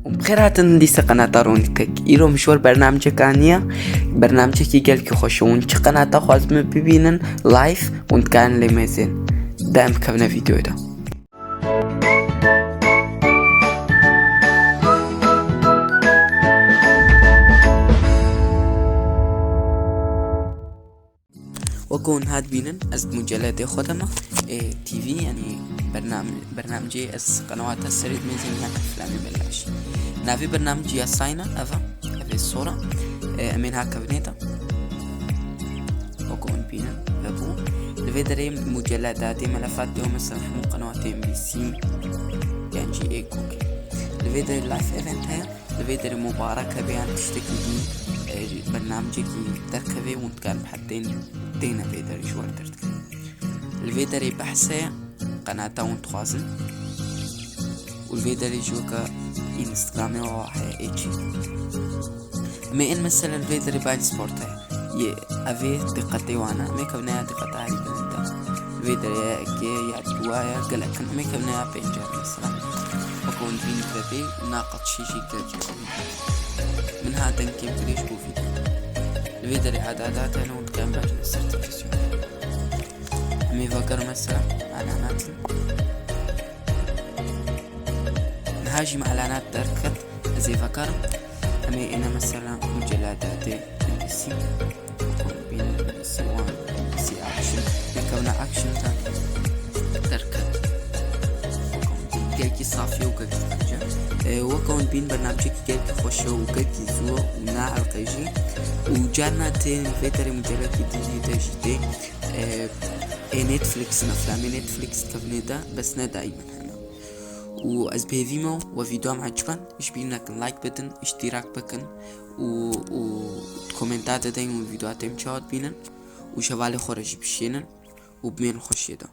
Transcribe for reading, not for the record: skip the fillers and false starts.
بخيرات ديسا قناة رونكك إيرو مشوار برنامج كانية برنامج كي قال كي خوشون چه قناة خوازم ببینن لايف وانت كان لمازين دائم كفنا فيديو ده وكون هاد بينن از مجلد خدمة تي في يعني برنامجي از قنوات السريد ميزين يعني افلامي بلاش نافي برنامج يا ساينا افا الصورة امين هاكا بنيتا وكون بينن بابو لفيدري مجلدات ملفات ديو مثلا حمو قنوات ام بي سي يعني جي اي كوكي لفيدري لايف ايفنت هيا لفيدري مباركة بيان تشتكي دي برنامجي كي تركبي وانتقال بحدين دينا فيدري شوار ترتكب الفيدري بحثي قناة وانتخوازن والفيدري جوكا انستغرامي وواحي ايجي ما ان مثلا الفيدري باين سبورت هي افي دقتي وانا ميكا بنايا دقتها هاري بنتا الفيدري كي يعدوايا قلقن ميكا بنايا بينجر مثلا وكون فين بابي ناقط شيشي كاجي من هذا نكيم تريش بوفيديو الفيدري عادات انا وانتقام باجي السيرتيفيسيون امي فكر مثلا اعلانات نهاجم اعلانات تركت زي فكر امي انا مثلا مجلدات ام سي بين ام سي 1 ام سي اكشن بكونا اكشن تركت كي صافي وكي وكون بين برنامجك كي خوشو وكي زو ونا القيجي وجانا تين فيتري مجلد جديد جديد نتفليكس نفلام نتفليكس كفنيدا بس دائما هنا واز بيفيمو وفيديو عجبن ايش بينك لايك بتن اشتراك بكن و كومنتات دايما الفيديوهات مشاهد بينن وشوالي خورج بشينن وبمين خوش يدا